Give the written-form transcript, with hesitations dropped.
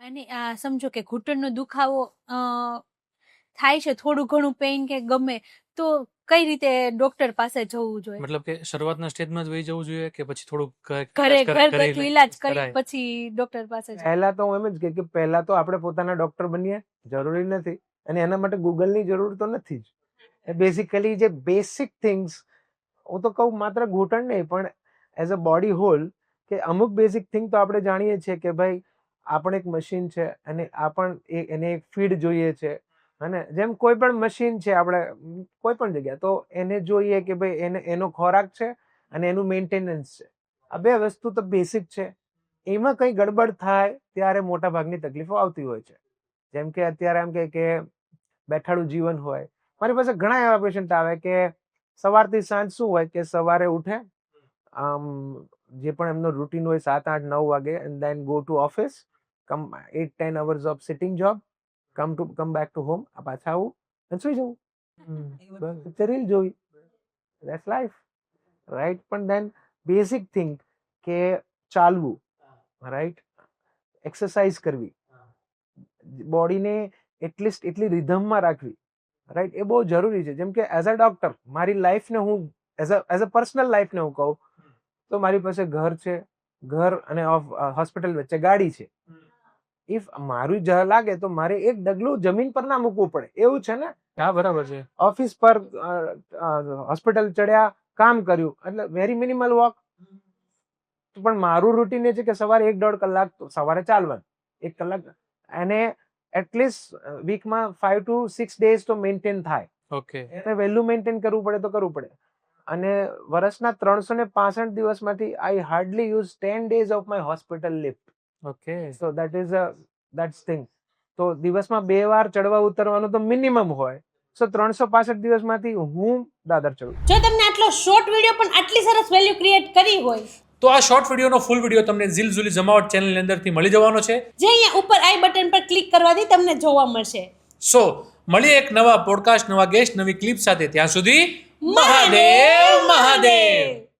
અને સમજો કે ઘૂંટણનો દુખાવો થાય છે, થોડું ઘણું પેઇન કે ગમે તો કઈ રીતે ડોક્ટર પાસે જવું જોઈએ? મતલબ કે શરૂઆતના સ્ટેજમાં જ વહી જવું જોઈએ કે પછી થોડુંક ઘરગથ્થુ ઈલાજ કરી પછી ડોક્ટર પાસે જવું? પહેલા તો હું એમ જ કે પહેલા તો આપણે પોતાના ડોક્ટર બનીએ, જરૂરી નથી, અને એના માટે ગૂગલની જરૂર તો નથી જ. બેઝિકલી જે બેસિક થિંગ્સ, હું તો કહું માત્ર ઘૂંટણ નહીં પણ એઝ અ બોડી હોલ, કે અમુક બેઝિક થિંગ તો આપણે જાણીએ છીએ કે ભાઈ આપણે એક મશીન છે અને એને એક ફીડ જોઈએ છે, અને જેમ કોઈ પણ મશીન છે આપણે કોઈ પણ જગ્યા, તો એને જોઈએ કે ભાઈ એનો ખોરાક છે અને એનું મેન્ટેનન્સ છે. આ બે વસ્તુ તો બેસિક છે. એમાં કંઈ ગડબડ થાય ત્યારે મોટા ભાગની તકલીફો આવતી હોય છે. જેમ કે અત્યારે એમ કે બેઠાડું જીવન હોય. મારી પાસે ઘણા એવા પેશન્ટ આવે કે સવારથી સાંજ શું હોય કે સવારે ઉઠે, જે પણ એમનો રૂટીન હોય 7, 8, 9 વાગે, and then go to office, come 8-10 hours of sitting job, come back to home, આ પાછા આવું અને સુઈ જવું, બસ રીલ જોઈ, ધેટ્સ લાઈફ, રાઈટ. પણ દેન બેઝિક થિંગ કે ચાલવું, રાઈટ, એક્સરસાઇઝ કરવી, બોડીને એટલીસ્ટ એટલી રિધમમાં રાખવી, રાઈટ, એ બહુ જરૂરી છે. જેમ કે એઝ અ ડોક્ટર મારી લાઈફને હું એઝ અ પર્સનલ લાઈફને હું કહું તો મારી પાસે ઘર છે, ઘર અને હોસ્પિટલ વચ્ચે ગાડી છે. ઇફ મારું લાગે તો મારે એક ડગલું જમીન પર ના મૂકવું પડે, એવું છે ને. હા, બરાબર છે. ઓફિસ પર હોસ્પિટલ ચડ્યા, કામ કર્યું, એટલે વેરી મિનિમલ વોક. પણ મારું રૂટીન એ છે કે સવારે 1-1.5 કલાક સવારે ચાલવાનું, 1 કલાક, અને એટલીસ્ટ વીકમાં 5 to 6 days તો મેન્ટેન થાય. ઓકે. એને વહેલું મેન્ટેન કરવું પડે તો કરવું પડે. અને વર્ષના 365 દિવસમાંથી I hardly use 10 days of my hospital lift. Okay. So that's thing. તો દિવસમાં 2 વાર ચડવા ઉતરવાનું તો મિનિમમ હોય. સો 365 દિવસમાંથી હું દાદર ચડું. જો તમને આટલો શોર્ટ વિડીયો પણ આટલી સરસ વેલ્યુ ક્રિએટ કરી હોય તો આ શોર્ટ વિડીયોનો ફૂલ વિડીયો તમને ઝીલઝુલી જમાવટ ચેનલની અંદરથી મળી જવાનો છે, જે અહીંયા ઉપર આઈ બટન પર ક્લિક કરવાથી તમને જોવા મળશે. સો મળીએ એક નવા પોડકાસ્ટ, નવા ગેસ્ટ, નવી ક્લિપ સાથે. ત્યાં સુધી મહાદેવ મહાદેવ.